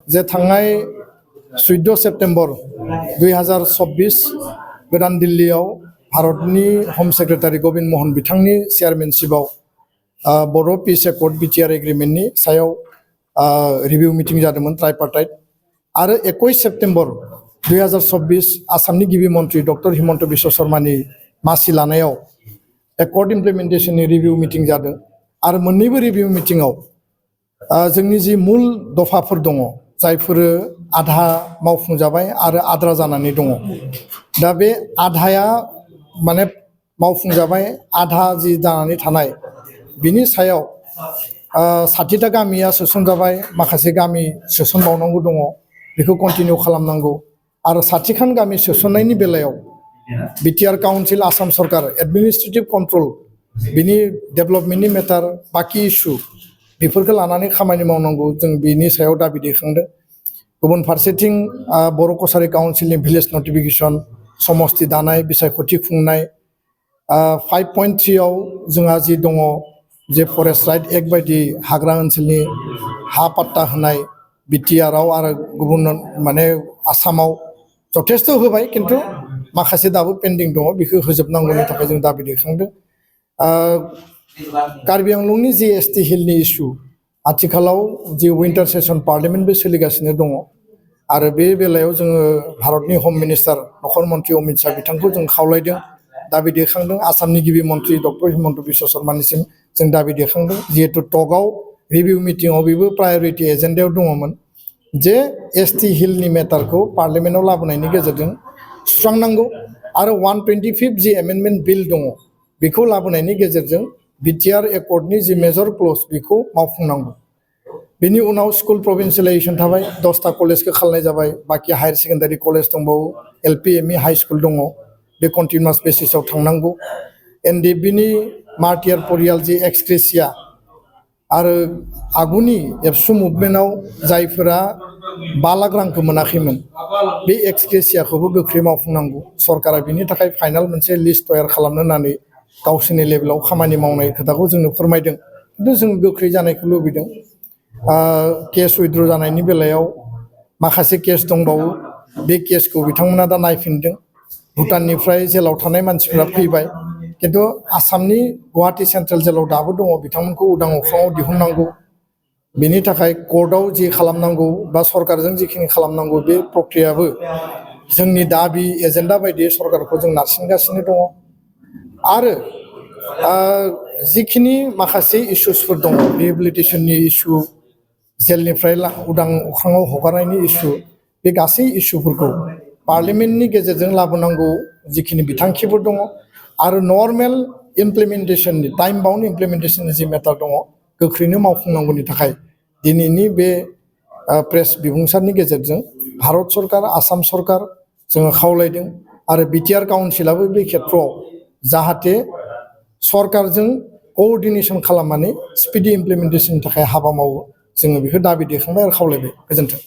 जे थांनाय 14 सेप्टेम्बर 2024 गोदान दिल्लीयाव भारतनि होम सेक्रेटारि गोविंद मोहन बिथांनि चेयारमेनशिपआव बर' पीस एकर्ड बिटिआर एग्रीमेंटनि सायाव रिभिउ मिटिं जादोंमोन ट्राइपार्टाइट आरो 21 सेप्टेम्बर 2024 आसामनि गिबि मन्थ्रि डक्टर हिमन्त बिश्व शर्मानि मासि लानायाव एकर्ड इमप्लिमेन्टेशननि रिभिउ मिटिं जादों आरो मोन्नैबो रिभिउ मिटिंआव जोंनि जि मुल दफाफोर दङ जायफोर आधा मावफुंजाबाय आरो आद्रा जानानै दङ दा बे आधाया माने मावफुंजाबाय आधा जि जानानै थानाय बिनि सायाव 60टा गामिया सोसनजाबाय माखासे गामि सोसनबावनांगौ दङ बेखौ कन्टिनिउ खालामनांगौ आरो 60खान गामि सोसननायनि बेलायाव बिटिआर काउन्सिल आसाम सरकार एडमिनिस्ट्रेटिभ कन्ट्रल बिनि डेभेलपमेन्टनि मेटार बाकी इस्यु बेफोरखौ लानानै खामानि मावनांगौ जों बिनि सायाव दाबि दैखांदों गुबुन फारसेथिं बर' कसारी काउन्सिलनि भिलेज नटिफिकेशन समस्ति दानाय बिसायख'थि खुंनाय 5.3 आव जोंहा जि दङ जे फरेस्ट राइट एक्ट बायदि हाग्रा ओनसोलनि हा पाट्टा होनाय बिटिआरआव आरो गुबुन माने आसामाव जथेस्थ होबाय किन्तु माखासे दाबो पेन्डिं दङ बेखौ होजोबनांगौनि थाखाय जों दाबि दैखांदों कार्बि आंलंनि जि एसटि हिलनि इस्यु आथिखालाव जि विंटार सेसन पार्लियामेन्टबो सोलिगासिनो दङ आरो बे बेलायाव जोङो भारतनि होम मिनिस्टार नखर मन्थ्रि अमित शाह बिथांखौ जों खावलायदों दाबि दैखांदों आसामनि गिबि मन्थ्रि डक्टर हिमन्त बिश्व शर्मानिसिम जों दाबि दैखांदों जिहेतु टकआव रिभिउ मिटिंआव बेबो प्रायरिटि एजेन्डायाव दङमोन जे एसटि हिलनि मेटारखौ पार्लियामेन्टआव लाबोनायनि गेजेरजों सुस्रांनांगौ आरो 125 जि एमेन्डमेन्ट बिल दङ बेखौ लाबोनायनि गेजेरजों बिटिआर एकर्डनि जि मेजर क्लज बेखौ मावफुंनांगौ बेनि उनाव स्कुल प्रभिन्सियेलाइजेसन थाबाय 10टा कलेजखौ खालामनाय जाबाय बाकी हायर सेकेन्डारि कलेज दंबावो एलपि एमइ हाई स्कुल दङ बे कन्टिनिउस बेसिसाव थांनांगौ एनडिएफबिनि मार्टियार परियाल जि एक्सग्रेसिया आरो आगुनि एबसु मुभमेन्टआव जायफोरा 5 लाख रांखौ मोनाखैमोन बे एक्सग्रेसियाखौबो गोख्रै मावफुंनांगौ सरकारा बिनि थाखाय फाइनाल मोनसे लिस्ट तयार खालामनो होननानै गावसोरनि लेभेलाव खामानि मावनाय खोथाखौ जोंनो फोरमायदों खिन्थु जों गोख्रै जानायखौ लुबैदों केस उइथड्र जानायनि बेलायाव माखासे केस दंबावो बे केसखौ बिथांमोना दा नायफिनदों भुटाननिफ्राय जेलाव थानाय मानसिफ्रा फैबाय किन्तु आसामनि गुवाहाटी सेन्ट्रेल जेलाव दाबो दङ बिथांमोनखौ उदां अख्राङाव दिहुननांगौ बेनि थाखाय कर्टआव जि खालामनांगौ बा सरकारजों जिखिनि खालामनांगौ बे प्रक्रियाबो जोंनि दाबि एजेन्डा बायदियै सरकारखौ जों नारसिनगासिनो दङ आरो जिखिनि माखासे इस्युसफोर दङ रिहेबिलिटेसननि इस्यु जेलनिफ्राय उदां अख्राङाव हगारनायनि इस्यु बे गासै इस्युफोरखौ पार्लियामेन्टनि गेजेरजों लाबोनांगौ जिखिनि बिथांखिफोर दङ आरो नर्मेल इमप्लिमेन्टेशननि टाइम बाउन्ड इमप्लिमेन्टेशननि जि मेटार दङ गोख्रैनो मावफुंनांगौनि थाखाय दिनैनि बे प्रेस बिबुंसारनि गेजेरजों भारत सरकार आसाम सरकार जोङो खावलायदों आरो बिटिआर काउन्सिलाबो बे खेत्रआव जाहाथे सरकारजों कोअर्डिनेशन खालामनानै स्पिडि इमप्लिमेन्टेशननि थाखाय हाबा मावो जोङो बेखौ दाबि दैखांबाय आरो खावलायबाय गोजोन्थों।